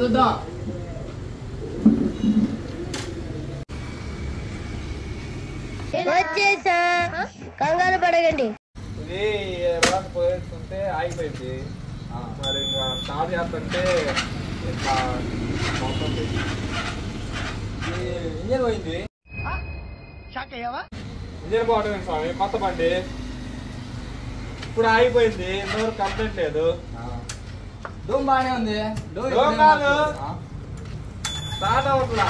చూద్దాం. వచ్చేసా, కంగారు పడకండి. ఇది ఎవరైనా పోయేస్తుంటే ఆగిపోయింది. మరి ఇంకా స్టార్ట్ చేస్తుంటే ఇట్లా అవుతుంది. ఇంజన్ పోయింది. ఇంజన్ పోవటం స్వామి, కొత్త బండి ఇప్పుడు ఆగిపోయింది. ఇంతవరకు కంప్లైంట్ లేదు. డోమ్ బాగానే ఉంది. డోమ్ కాదు, స్టార్ట్ అవ్వట్లా.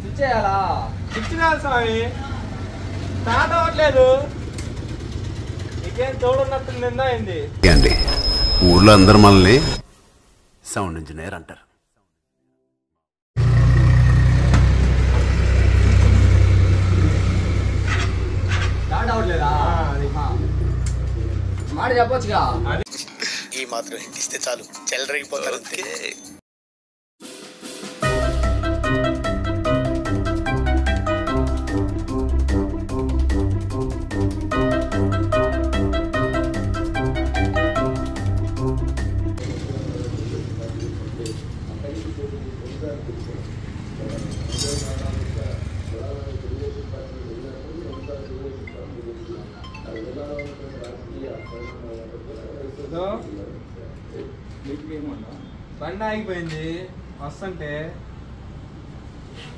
స్విచ్ చేయాలా? స్విచ్ కాదు స్వామి, స్టార్ట్ అవ్వట్లేదు. నీకేం తోడున్నట్టు నిన్న అయింది. ఊర్లో అందరు మనల్ని సౌండ్ ఇంజనీర్ అంటారు. స్టార్ట్ అవ్వట్లేదా? మాట చెప్పొచ్చుగా. ఈ మాత్రం ఇస్తే చాలు, చెల్లరగిపోతారు. బండి ఆగిపోయింది. వస్తుంటే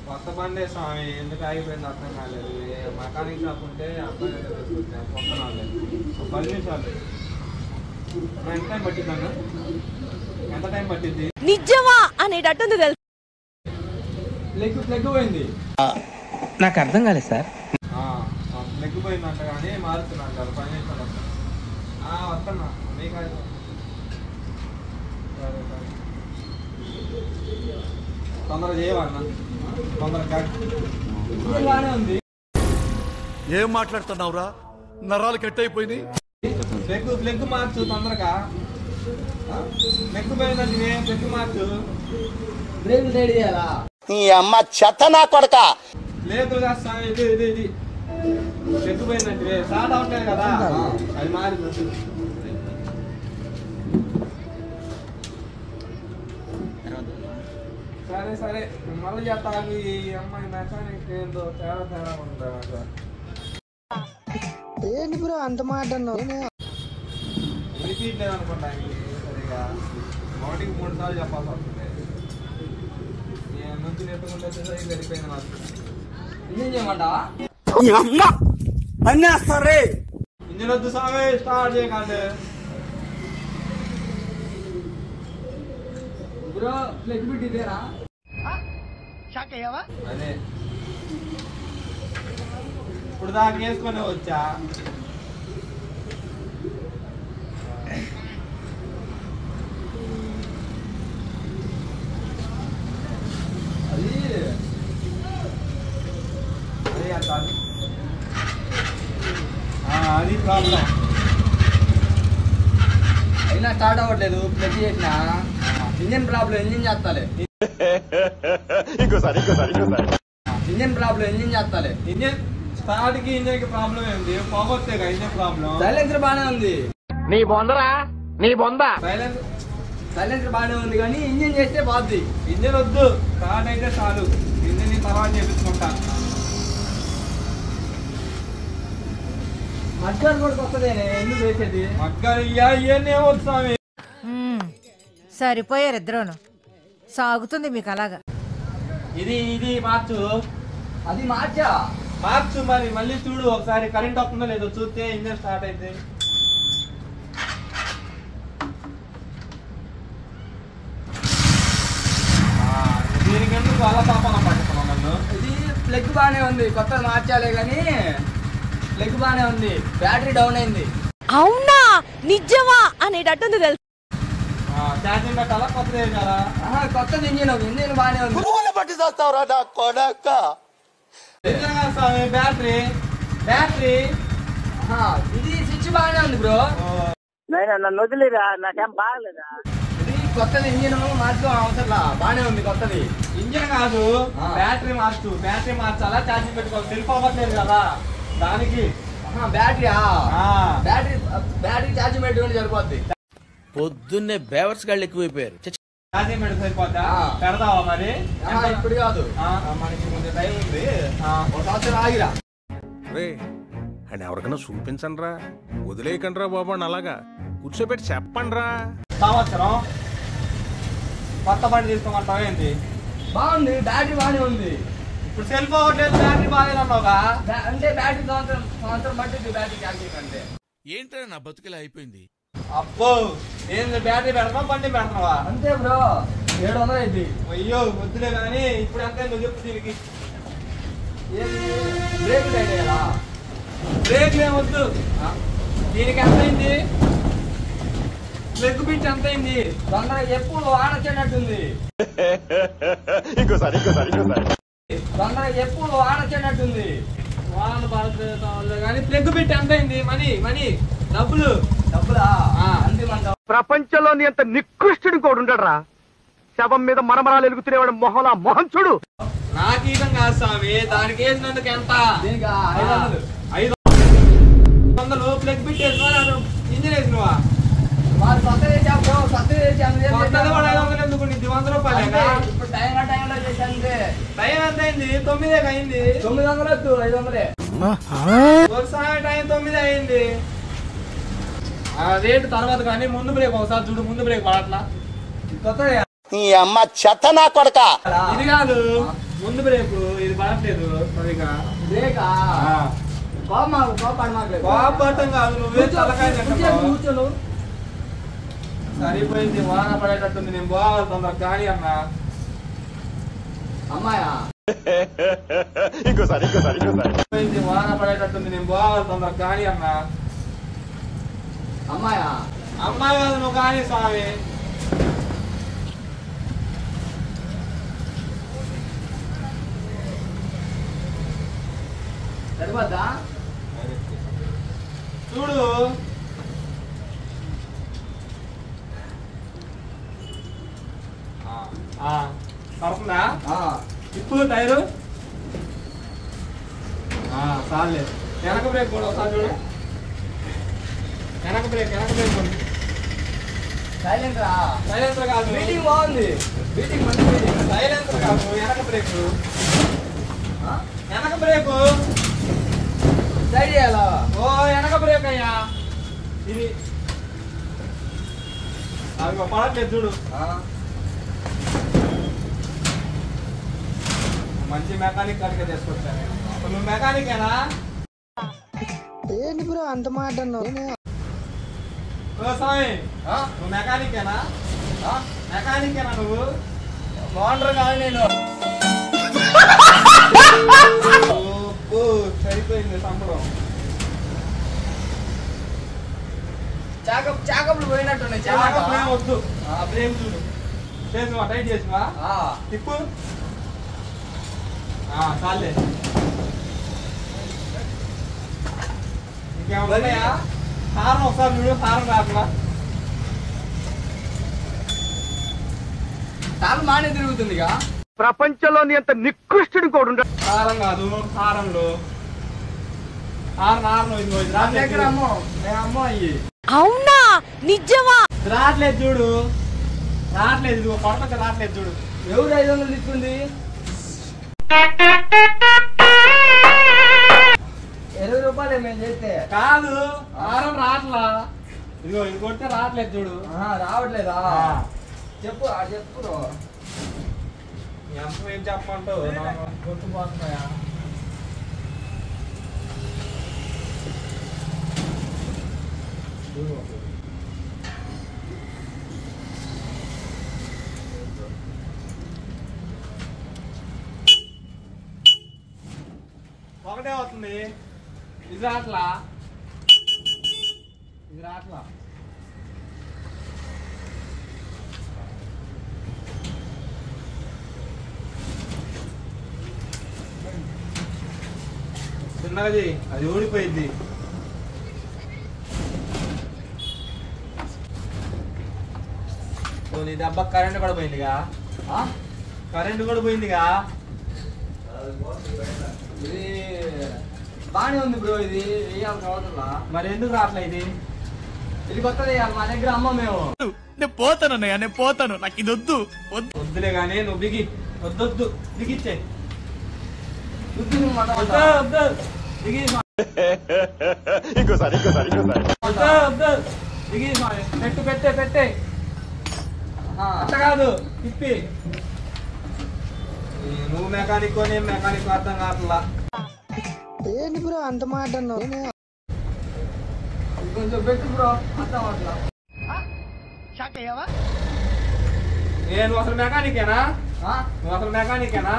కొత్త బండే స్వామి, ఎందుకు ఆగిపోయింది అర్థం కాలేదు. మెకానిక్ షాప్ ఉంటే అర్థం తీసుకొచ్చాను. కొత్త రాలేదు. 10 నిమిషాలు. ఎంత టైం పట్టింది అన్న? ఎంత టైం పట్టింది? నిజమా అనేటట్టుంది తెలుసు. ప్లగ్ పోయింది. నాకు అర్థం కాలేదు సార్. ప్లగ్ పోయిందంట కానీ మారుతున్నా అంటారు. 10 నిమిషాలు వస్తున్నా. మీకు తొందరగా చేయవన్నా, తొందరగా. బాగానే ఉంది. ఏం మాట్లాడుతున్నావురా? నరాలు కట్ అయిపోయింది. ప్లగ్ మార్చు తొందరగా. ప్లగ్ పోయిందంటే ప్లగ్ మార్చు. బ్రేక్ సైడ్ చేయాలా? నీ అమ్మ చెత్త నా కొడక. లేదు ఇది ప్లగ్ పోయిందంటే స్టార్ట్ అవట్లేదు కదా, అది మారింది. సరే మళ్ళీ చేస్తాను. ఈ అమ్మాయి మెకానిక్ ఏందో తేడా ఉంటా. ఏంటి బ్రో అంత మాట అన్నావు? రిపీట్ లేదనుకుంటా. సరిగా 1కి 3 సార్లు చెప్పాల్సి వస్తుంది. నేను నుంచి నెట్టుకుంటే సరిపోయింది నాకు. ఇంజన్ చేయమంటావా? ఇంజన్ వద్దు స్వామి, స్టార్ట్ చేయకండి. బ్రో ప్లగ్ బిట్ ఇదేరా? అదే ఇప్పుడు దాకా వేసుకొని వచ్చా. అది ప్రాబ్లం. అయినా స్టార్ట్ అవ్వట్లేదు. ప్లగ్ చేసిన ఇంజన్ ప్రాబ్లం. ఇంజన్ చేస్తాలే. ఇంకోసారి ఇంజన్ ప్రాబ్లం. ఇంజన్ చేస్తాలే. ఇంజన్ స్టార్ట్ కి ఇంజన్ కి ప్రాబ్లం ఏంది? పోగొత్తే ఇంజన్ ప్రాబ్లం. సైలెన్సర్ బాగానే ఉంది. నీ బొందరా, నీ బొంద. సైలెన్సర్ బాగానే ఉంది కానీ ఇంజన్ చేస్తే బాగుంది. ఇంజన్ వద్దు, స్టార్ట్ అయితే చాలు. ఇంజన్ తర్వాత చేపించుకుంటా. మధ్యాహ్నం కూడా వస్తుంది. ఎందుకు వేసేది? మగ్గాలు ఇవన్నీ ఏమవుతుంది స్వామి? సరిపోయారు ఇద్దరును. సాగుతుంది మీకు అలాగా. ఇది మార్చు. అది మార్చు మరి. మళ్ళీ చూడు ఒకసారి, కరెంట్ వస్తుందో లేదో చూస్తే ఇంజన్ స్టార్ట్ అయితే. దీనికి ఎందుకు అలా పాపన పట్టుకున్నాం నన్ను? ఇది ప్లగ్ బాగానే ఉంది. కొత్తది మార్చాలే కానీ ప్లగ్ బాగానే ఉంది. బ్యాటరీ డౌన్ అయింది. అవునా నిజమా అనేటట్టుంది తెలుసు. ఛార్జింగ్ పెట్టాలా, కొత్తది వేసారా? కొత్తది ఇంజిన్ బాగానే ఉంది. పట్టి చేస్తావురా నా కొడక. బ్యాటరీ ఇది స్విచ్ బాగానే ఉంది బ్రో. నన్ను వదిలేరా, నాకేం బాగలేదా? ఇది కొత్తది ఇంజిన్ మార్చడం అవసరం. బాగానే ఉంది కొత్తది. ఇంజిన్ కాదు, బ్యాటరీ మార్చు. బ్యాటరీ మార్చాలా, ఛార్జింగ్ పెట్టుకోవాలి. సెల్ఫ్ అవ్వట్లేదు కదా దానికి. బ్యాటరీ ఛార్జింగ్ పెట్టుకుంటే సరిపోద్ది. పొద్దున్నే బేవర్స్ గాళ్ళు ఎక్కువైపోయారు. ఛార్జింగ్ పెడితే సరిపోద్దా? పెడతావా మరి? ఇప్పుడు కాదు, మనకి కొంచెం టైం ఉంది. ఒక సంవత్సరం ఆగిరా. అని ఎవరికైనా చూపించండి రా, వదిలేయకండి రా బాబు. అలాగా కూర్చోబెట్టి చెప్పండి రా. సంవత్సరం కొత్త బండి తీసుకోమంటావా ఏంటి? బాగుంది, బ్యాటరీ బాగానే ఉంది. ఇప్పుడు సెల్ పోవట్లేదు, బ్యాటరీ బాగాలేదు అన్నావుగా. అంటే బ్యాటరీ సంవత్సరం బట్టి బ్యాటరీ క్యాల్కులేట్ అంటే ఏంట్రా నా బతుకులా అయిపోయింది. అబ్బో, ఏంది బ్యాటరీ పెడతావా బండి పెడతావా? అంతే బ్రో, 700 అయింది. అయ్యో వద్దులే కానీ ఇప్పుడు ఎంత నువ్వు చెప్పు దీనికి. Break tight అయ్యాలా? బ్రేక్లు ఏమొద్దు, దీనికి ఎంత అయింది? లెగ్ పిచ్ ఎంత అయింది? తొందరగా ఎప్పుడు వాన వచ్చేటట్టుంది. తొందరగా ఎప్పుడు వాన వచ్చేటట్టుంది. వాళ్ళు పడుతుంది కానీ ప్లగ్ పెట్టి ఎంత అయింది? మనీ డబ్బులా? అంతిమంటావు? ప్రపంచంలోని అంత నికృష్టుడు కూడా ఉండడరా. శవం మీద మరమరాలు ఎలుగుతునేవాడు మొహలా మొహం చూడు. నాకు ఈతం కాదు స్వామి, దానికి వేసినందుకు ఎంత? దీనికి 500. 500 ప్లగ్ పెట్టి వేసినా ఇంజిన్ వేసినవా? వాళ్ళు కొత్త చేసాం బ్రో, కొత్త చేసాను. కొత్తది కూడా 500 ఎందుకు? 100 రూపాయలు. ఇప్పుడు టైంలో చేశాను. టైం ఎంత అయింది? 9 అయింది. 900 వద్దు, 500. ఒకసారి టైం 9 అయింది. రేటు తర్వాత కానీ ముందు బ్రేక్ ఒకసారి చూడు, ముందు బ్రేక్ పడట్లా. కొత్త నీ అమ్మ చెత్త నా కొడక. ఇది కాదు ముందు బ్రేక్, ఇది పడట్లేదు సరిగా. బ్రేకా? కోపడటం కాదు, నువ్వే తలకాయ తింటున్నావు. కూర్చోను. సరిపోయింది, వాన పడేటట్టుంది, నేను పోగలుగుతున్నా కానీ అన్నా. అమ్మాయా? సరిపోయింది, వాన పడేటట్టుంది, నేను పోగలుగుతున్నా కానీ అన్నా. అమ్మాయా? అమ్మాయి కాదు నువ్వు కానీ స్వామి. సరిపోద్దా? చూడు పడుతుందా? ఇప్పుడు టైరు చాలే. వెనక బ్రేక్ కూడా ఒకసారి చూడు. వెనక బ్రేక్ కూడా. సైలెన్సర్ కాదు, మీటింగ్ బాగుంది. మీటింగ్ మంచి మీటింగ్. సైలెన్సర్ కాదు, వెనక బ్రేక్. వెనక బ్రేక్ సైడ్ చేయాలా? ఓ వెనక బ్రేక్ అయ్యా. ఇది అది పడట్లేదు చూడు. మంచి మెకానిక్ కాడికే తీసుకొచ్చాను. నువ్వు మెకానికేనా? ఏంటి బ్రో అంత మాట అన్నావు? ఓ స్వామి, నువ్వు మెకానికేనా? మెకానికేనా నువ్వు? బాగుంటారు కాదు నేను. సరిపోయింది సంబరం. చాకప్లు పోయినట్టున్నాయి. బ్రేక్ వద్దు, బ్రేక్ చూడు. చేసినవా? టైట్ చేసినవా? తిప్పు. చాలే. ఇంకేమన్నాయా? హారం ఒకసారి చూడు, హారం రాకుండా. తాను మానే తిరుగుతుంది. ప్రపంచంలోని అంత నికృష్టుడు కూడా ఉండడు. హారం కాదు, హారంలో హారం ఇదిగో ఇది రాట్లేదు. అమ్మో అయ్యి. అవునా నిజమా? రాట్లేదు చూడు, రాట్లేదు. ఇదిగో పడక రాట్లేదు చూడు. ఎవరు 500 తీసుకుంది? 20 రూపాయలు మేము చేస్తే. కాదు, హారం రాట్లా. ఇదిగో ఇది కొడితే రాట్లేదు చూడు. రావట్లేదా? చెప్పు చెప్పు. ఎంత ఏం చెప్పమంటావు? గుర్తుపోతున్నాయా? ఒకటే అవుతుంది. ఇది రాట్లా, ఇది రాట్లా. చిన్నది అది ఊడిపోయింది. నీ దెబ్బ కరెంట్ కూడా పోయిందిగా. కరెంట్ కూడా పోయిందిగా. ఇది బానే ఉంది బ్రో. ఇది వేయాల్సిన అవసరం. మరి ఎందుకు రావట్లే? ఇది ఇది కొత్తది మా దగ్గర అమ్మ మేము. నేను పోతాను అన్నయ్య, నేను పోతాను, నాకు ఇది వద్దు. వద్దులే కానీ నువ్వు బిగి వద్దొద్దు బిగిచ్చే వద్దు బిగి ఇంకోసారి బిగి పెట్టు పెట్టే అట్ట కాదు తిప్పి. నువ్వు మెకానిక్ నేను మెకానిక్ అర్థం కావట్లా. ఏంటి బ్రో అంత మాట అన్నావు? కొంచెం పెట్టు బ్రో, అర్థం అట్లా. నువ్వు అసలు మెకానికేనా? నువ్వు అసలు మెకానికేనా?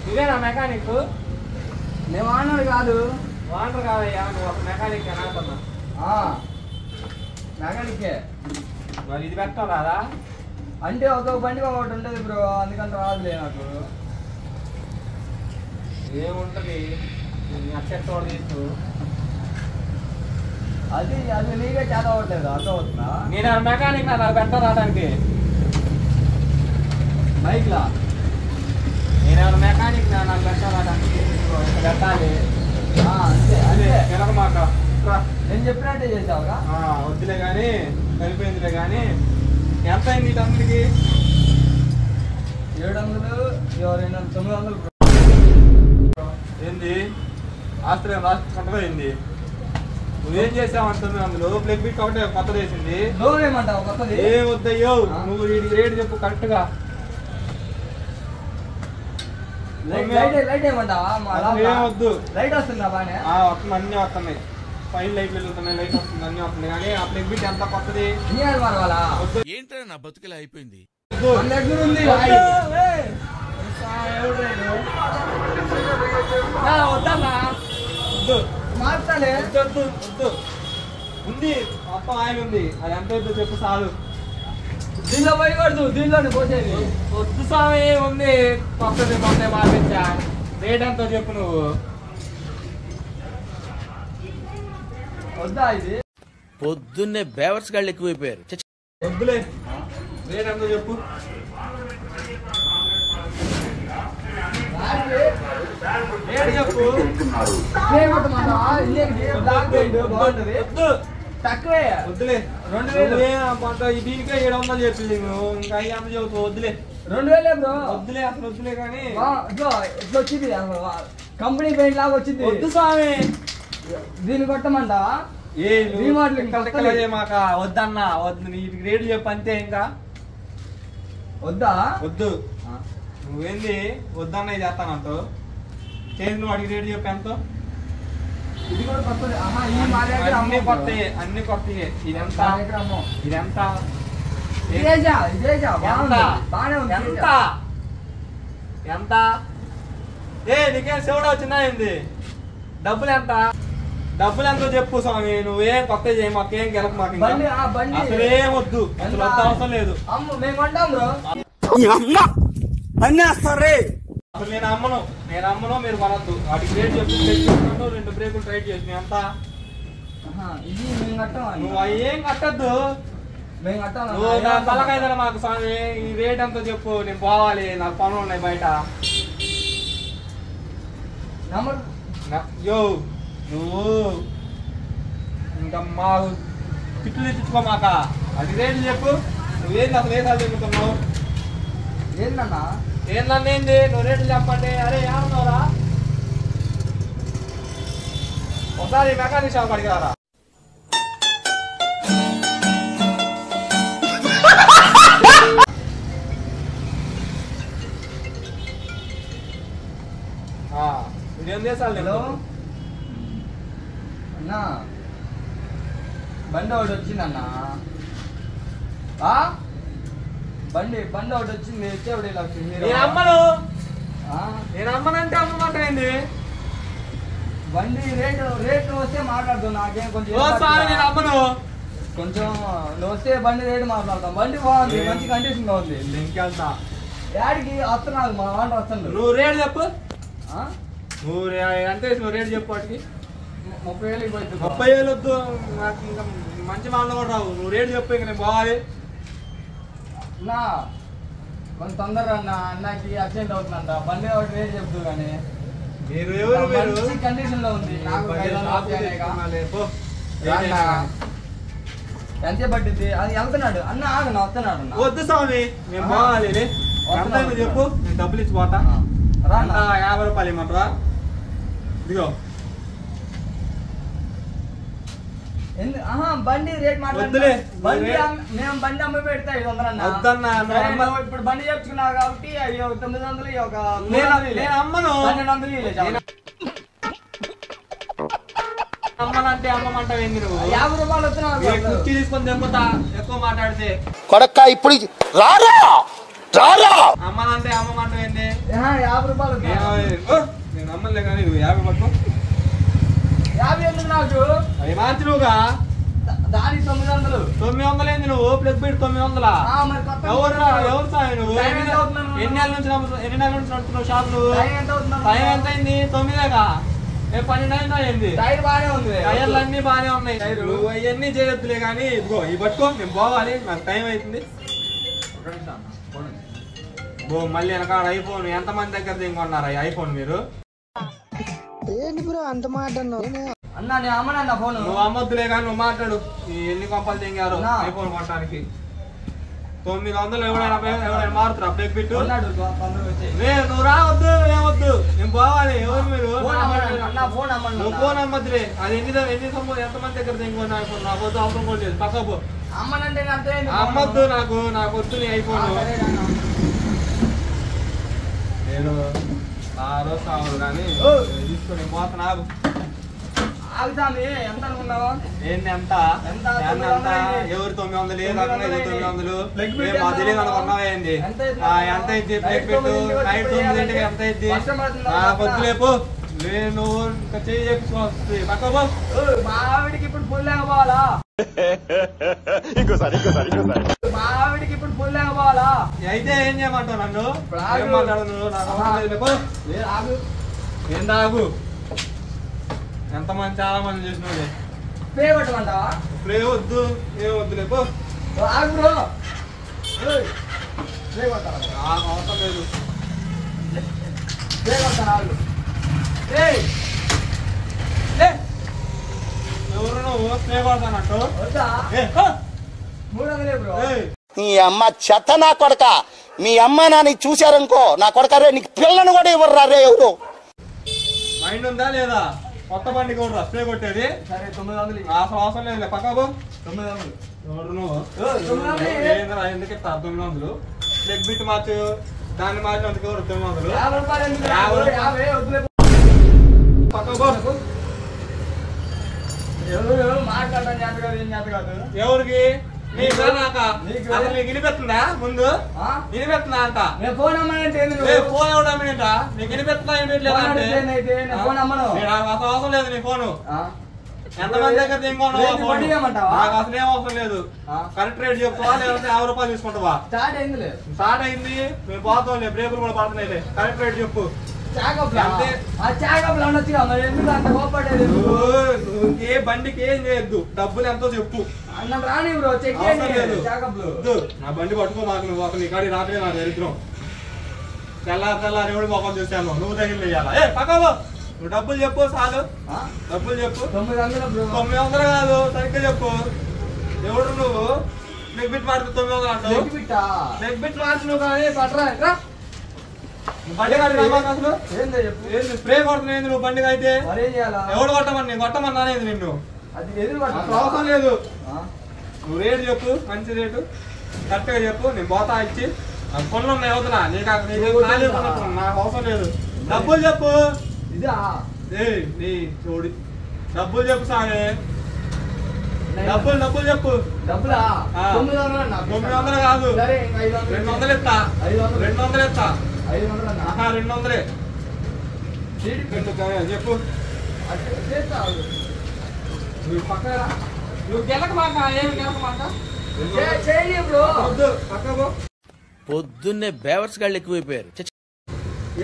నువ్వేనా మెకానిక్? మేము ఆనర్ కాదు. వాంటర్ కాదయ్యా, నువ్వు అసలు మెకానికేనా అంటున్నా. మెకానికే. మరి ఇది పెట్టావు రాదా? అంటే ఒక బండి ఒకటి ఉంటుంది బ్రో, అందుకంటే రాదులే నాకు. ఏముంటది అచ్చట్టు తీసు. అది నీకే చేత అవ్వట్లేదు, అర్థం అవుతుందా? నేను మెకానిక్ నాకు పెట్ట రావడానికి. బైక్లా నేను మెకానిక్ నాకు పెట్ట రావడానికి పెట్టాలి. అంతే అదే అంతే. వెనకమాట నేను చెప్పినట్టే చేసావుగా. వద్దులే కానీ సరిపోయిందిలే కానీ. ఎంత అయింది వీటందరికి? 700, 900 ఏంది ఆస్ట్రేలియా రాష్ట్రం అయింది. నువ్వేం చేసావంటుంది అందులో ప్లగ్ బిట్ ఒకటే కొత్తది వేసింది. లోన్ ఏమంటావు కొత్తది? ఏం వద్దయ్యో, నువ్వు వీడికి రేటు చెప్పు కరెక్ట్ గా. లైట్ ఏమంటావా? ఏం వద్దు. లైట్ వస్తుందా బానే? వస్తుంది, అన్ని వస్తున్నాయి. పైన లైట్ వెళ్తున్నాయి, లైట్ వస్తుంది, అన్ని వస్తుంది. కానీ ఆ ప్లగ్ బిట్ ఎంత కొత్తది? ఇయ్యాలి మరి వాళ్ళ. ఏంట్రా నా బతుకులా అయిపోయింది. మన దగ్గర ఉంది. వద్దన్నా వద్దు, మార్చాలే. వద్దు వద్దు. ఉంది మొత్తం ఆయిల్ ఉంది, అది ఎంత వద్దు చెప్పు చాలు. దీనిలో పోయకూడదు, దీనిలోనే పోసేది. వద్దు స్వామి, ఉంది కొత్తది మొన్న మార్పించా. రేట్ ఎంతో చెప్పు నువ్వు. వద్దా ఇది? పొద్దున్నే బేవర్స్ గాళ్ళు ఎక్కువైపోయారు. వద్దులే, రేట్ ఎంతో చెప్పు. రేట్ చెప్పు. బాగుంటది. వద్దు తక్కువే. వద్దులే. 2000 దీనికే 700 చెప్పింది నువ్వు, ఇంకా 500 చెబుతావు. వద్దులే 2000 బ్రో. వద్దులే అసలు వద్దులే కానీ. ఇట్లా వచ్చింది కంపెనీ పెయింట్ లాగా వచ్చింది. వద్దు స్వామి, దీన్ని కొట్టమంటావా? ఏ మాక వద్దన్నా వద్దు. నీకు రేట్లు చెప్పు అంతే. ఇంకా వద్దా? వద్దు. నువ్వేంది వద్దన్నా ఇది చేస్తానంటావు. చేసి నువ్వు అడిగి రేటు చెప్పు ఎంతో. ఇది కూడా కొత్తది. ఈ మా దగ్గర అన్ని కొత్తయే, అన్ని కొత్తయే. ఇదెంత? ఇదెంత? బానే ఉంది. ఎంత ఎంత? నీకేం శివుడు వచ్చిందా ఏంది? డబ్బులు ఎంత? డబ్బులు ఎంతో చెప్పు స్వామి. నువ్వేం కొత్త చేయి, మాకేం గెలక. మాకు అసలేం వద్దు, అసలు వద్ద అవసరం లేదు. మేము కొంటాం బ్రో. అసలు నేను అమ్మను, మీరు కొనద్దు. వాటికి రేట్ చెప్పు. 2 బ్రేకులు టైట్ చేసి ఎంత? ఇది మేము కట్టాం. నువ్వు అవి ఏం కట్టద్దు. మేము కట్టాం. నువ్వు నా తలకైనా మాకు స్వామి. ఈ రేట్ ఎంతో చెప్పు, నేను పోవాలి, నాకు పనులు ఉన్నాయి బయట. యో నువ్వు ఇంకా మా తిట్లు తెచ్చుకో మాక. అది రేట్లు చెప్పు. నువ్వేంది అసలు ఏసాలు చెప్పుతున్నావు? ఏందన్నా? ఏందన్నా ఏంది? నువ్వు రేట్లు చెప్పండి. అరే ఏమన్నావురా? ఒకసారి మెకానిక్ షాప్ అడిగి రారా. ఇదేం చేసాలి? హలో అన్నా, బండి ఒకటి వచ్చిందన్నా. బండి ఒకటి వచ్చింది. వచ్చేవాడు ఇలా వచ్చింది. నేను అమ్మనంటే అమ్మమాట ఏంది? బండి రేటు వస్తే మాట్లాడుతాం. నాకేం కొంచెం నేను అమ్మను. కొంచెం నువ్వు వస్తే బండి రేటు మాట్లాడతాం. బండి బాగుంది, మంచి కండిషన్ గా ఉంది. ఇంకెళ్తా యాడికి వస్తున్నాడు మా వాంట వస్తాడు. నువ్వు రేటు చెప్పు. నువ్వు అంటే నువ్వు రేటు చెప్పు. వాటికి 30,000 పోయింది. 30,000 వద్దు, నాకు ఇంకా మంచి మాటలు కూడా రావు. నువ్వు రేటు చెప్పు, ఇంక నేను పోవాలి. నా కొంత తొందరగా అన్న, అన్నకి అర్జెంట్ అవుతుందంట. బండి ఒకటి రేటు చెప్తూ కానీ మీరు ఎవరు మీరు మంచి కండిషన్ లో ఉంది. నాకు 500 అవుతాయేగా. ఎంత పట్టింది? అది వెళ్తున్నాడు అన్న, ఆగను వస్తున్నాడు అన్న. వద్దు స్వామి, మేము పోవాలి. ఎంత చెప్పు, నేను డబ్బులు ఇచ్చి పోతా. 50 రూపాయలు ఇమ్మంటావా? ఇదిగో బండి రేట్ వద్దులే. మేము బండి అమ్మ పెడతా 500 అన్న. వద్దన్నా, ఇప్పుడు బండి చెప్పుకున్నావు కాబట్టి అవి 900 ఒక నేను అమ్మను. 1200 అమ్మనంటే అమ్మమంటావు ఏంది నువ్వు? 50 రూపాయలు వస్తున్నావు. కుర్చీ తీసుకొని తెంపుతా ఎక్కువ మాట్లాడితే. కొడక్క ఇప్పుడు రారా రారా అమ్మనంటే అమ్మమంటావు ఏంది? 50 రూపాయలు నేను అమ్మలే కానీ నువ్వు 50 పట్టుకో. 50 ఎందుకు నాకు? అవి మార్చి నువ్వుగా. దానికి 900. 900 ఏంది నువ్వు? Plus bid 900. మరి కొత్త ఎవరు సాయి నువ్వు? టైం ఎంత అవుతున్నాను? ఎన్ని నెలల నుంచి నడుపుతున్నావు షాప్ నువ్వు? టైం ఎంత అవుతున్నాను? టైం ఎంత అయింది? 9గా. 12 అయింది. టైర్ బాగానే ఉంది. టైర్లు అన్ని బాగానే ఉన్నాయి. నువ్వు అవన్నీ చేయొద్దులే కానీ ఇదిగో ఇవి పట్టుకో, నేను పోవాలి, నాకు టైం అవుతుంది. మళ్ళీ వెనకాడ ఐఫోన్ ఎంతమంది దగ్గర దిగుకున్నారా ఈ ఐఫోన్ మీరు? ఏంటి బ్రో అంత మాట అన్నావు? అన్న నేను అమ్మనన్న ఫోన్. నువ్వు అమ్మొద్దులే కానీ నువ్వు మాట్లాడు. ఎన్ని కొంపలు దిగారు ఐఫోన్ కొట్టడానికి? 900 ఎవరైనా మారుతురా బ్రేక్ బిట్? నువ్వు రావద్దు, ఏమొద్దు, నేను పోవాలి. ఎవరు మీరు? నువ్వు ఫోన్ అమ్మద్దులే. అది ఎంతమంది దగ్గర దిగుకున్నా ఐఫోన్? నాకు వద్దు, అవసరం కూడా లేదు, పక్కకు అమ్మనంటే అమ్మద్దు. నాకు వద్దు నీ ఐఫోన్. నేను ఆ రోజు కావాలి కానీ తీసుకొని పోతా. నాకు ఆగుతామి. ఎంత అనుకున్నావు? ఏంటి ఎంత? ఎవరు 900? ఏ రకంగా 900? మా తెలియదు అనుకున్నావా ఏంది? ఎంత ఇద్ది ప్లేట్ పెట్టు? నైట్ 9 ఎంత ఇద్ది? పొద్దులేపు నేను ఇంకా చెయ్యి చెప్పుకోవచ్చు. పక్క మా ఆవిడికి ఇప్పుడు ఫుల్ లేకపోవాలా? మా ఆవిడికి ఇప్పుడు ఫుల్ లేకపోవాలా? అయితే ఏం చేయమంటావు నన్ను? ఏం మాట్లాడను? నాకు ఏం తాగు. ఎంతమంది చాలా మంది చేసినోడే. స్ప్రే కొట్టమంటావా? స్ప్రే వద్దు, ఏం వద్దులే పో. ఆగు బ్రో. స్ప్రే కొట్టాలి. నాకు అవసరం లేదు. స్ప్రే కొట్టాను ఆగు. ఎవరు నువ్వు స్ప్రే కొడతానంటూ? వద్దా? 300 బ్రో. నీ అమ్మ చెత్త నా కొడక. మీ అమ్మ నాని చూశారనుకో నా కొడక రే నీకు పిల్లను కూడా ఇవ్వరు రే ఎవరు. మైండ్ ఉందా లేదా? కొత్త బండి కూడా స్ప్రే కొట్టేది. సరే 900. అసలు అవసరం లేదు, పక్కకు 900. ఎవరు నువ్వు? ఎందుకు ఇస్తా 900? లెగ్ బిట్ మార్చు, దాన్ని మార్చినందుకు ఎవరు 900? 50 రూపాయలు ఎందుకు? 50 వద్దులే. పక్కకు ఎవరు మాట్లాడడం చేత కాదు, ఏం చేత కాదు. ఎవరికి? నీకు నాక? అసలు నీకు వినిపెత్తుందా ముందు? వినిపెత్తుందా అంట? నేను ఫోన్ అమ్మనంటే ఫోన్ ఎవడు అమ్మినంట? నీకు వినిపెత్తుందా ఫోన్ అమ్మను. నాకు అసలు అవసరం లేదు నీ ఫోను. ఎంతమంది దగ్గర దిగుకున్నావు? నాకు అసలు ఏం అవసరం లేదు. కరెక్ట్ రేట్ చెప్తావా లేదంటే 50 రూపాయలు తీసుకుంటావా? స్టార్ట్ అయిందిలే. స్టార్ట్ అయింది, మేము పోతాంలే, బ్రేకులు కూడా పడుతున్నాయి. కరెక్ట్ రేట్ చెప్పు. ఏ బండికి ఏం చేయొద్దు, డబ్బులు ఎంతో చెప్పు. రాని బ్రో చెక్ నా బండి పట్టుకో, మాకు నువ్వు ఒక నీ కాడి రాత్రి నా దరిద్రం. తెల్లారి ఎవడు మొక్కలు చూశాను, నువ్వు దగ్గర వేయాలా? పక్కవో, నువ్వు డబ్బులు చెప్పు చాలు. డబ్బులు చెప్పు. 900 కాదు, సరిగ్గా చెప్పు. ఎవడు నువ్వు? లెగ్ బిట్ మార్చి 900 అంటావు. లెగ్ బిట్ మార్చి నువ్వు కానీ పట్టరా. బండి అసలు ఏంది స్ప్రే కొడుతున్నాయి నువ్వు బండికి? అయితే ఎవడు కొట్టమని? నేను కొట్టమన్నానేది నిన్ను? అవసరం లేదు. నువ్వు రేటు చెప్పు, మంచి రేటు కరెక్ట్ గా చెప్పు. నేను పోతా ఇచ్చి నాకు పనులు ఉన్నాయి అవుతున్నా. నాకు అవసరం లేదు. డబ్బులు చెప్పు. నీ చూడు డబ్బులు చెప్పు సాగే. డబ్బులు చెప్పు. 900 కాదు, 200 ఇస్తా. 200 ఇస్తా. 200 చెప్పు. నువ్వు పక్కన నువ్వు గెలక మాట, ఏమి గెలక మాట. పొద్దున్నే బేవర్స్ గాళ్ళు ఎక్కువైపోయారు.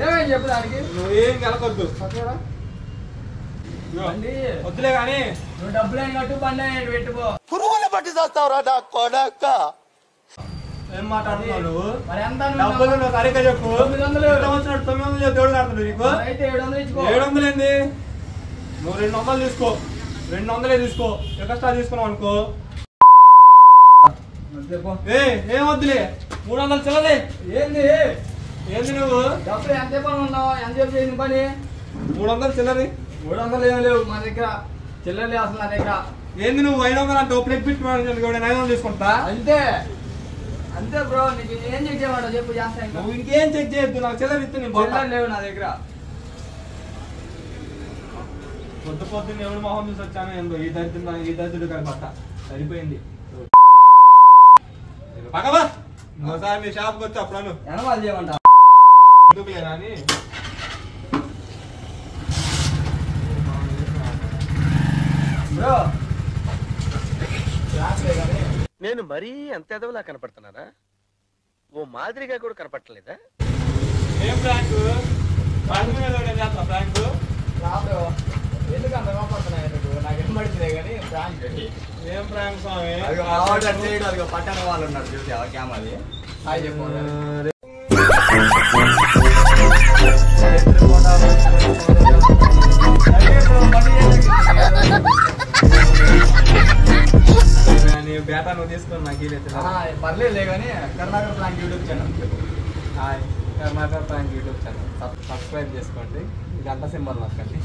ఏమేం చెప్పు దానికి? నువ్వేం గెలకొద్దు. వద్దులే గాని నువ్వు డబ్బులు ఏం కట్టు, బండి పెట్టుకో. పురుగుల పట్టి చేస్తావురా నా కొడక. ఏం మాట్లాడుతున్నావు నువ్వు? మరి ఎంత డబ్బులు నువ్వు సరిగ్గా చెప్పు. 900. ఎంత వచ్చినట్టు 900 చెప్పు, దేవుడు కడతాడు నీకు. అయితే 700 ఇచ్చుకో. 700 ఏంది? నువ్వు 200 తీసుకో, 200 తీసుకో. ఎక్స్ట్రా తీసుకున్నావు అనుకో. ఏం వద్దులే, 300 చిల్లరే. ఏంది ఏంది నువ్వు? డబ్బులు ఎంత పని ఉన్నావు? ఎంత చెప్పి చేసిన పని? 300 చిల్లరి. 300 ఏం లేవు మా దగ్గర, చిల్లర లేవు అసలు నా దగ్గర. ఏంది నువ్వు 500 అంటే ప్లేట్ పెట్టి 500 తీసుకుంటా? అంతే అంతే బ్రో, నీకు ఏం చెక్ చేయమంటా చెప్పు, చేస్తా. ఇంకా నువ్వు ఇంకేం చెక్ చేయొద్దు, నాకు చిల్లర ఇస్తే నేను పోతా. చిల్లర లేవు నా దగ్గర. పొద్దున్న ఎవడు మొహం చూసి వచ్చాను ఏందో, ఈ దరిద్రుడు కానీ పట్ట సరిపోయింది. పక్కవా ఇంకోసారి మీ షాప్కి వచ్చి అప్పుడు ఎనవాళ్ళు చేయమంటా ఎందుకులేనా అని. బ్రో నేను మరీ అంత ఎదవలా కనపడుతున్నానా? ఓ మాదిరిగా కూడా కనపడలేదా? ఏం ప్రాంక్? ప్రాంక్ రాదు, ఎందుకు అంత కోపడుతున్నాయి? నాకు ఏం పడుతుంది కానీ ప్రాంక్. ఏం ప్రాంక్ స్వామి? అదిగో పట్టణ వాళ్ళు ఉన్నారు చూసి క్యామది. హాయ్ చెప్పు. బేటా నువ్వు తీసుకుని నాకు పర్లేదు కానీ కర్ణాటక ప్రాంక్ యూట్యూబ్ ఛానల్ చెప్పు. Hi Karnataka prank YouTube channel subscribe చేసుకోండి, గంట సింబల్ నొక్కండి.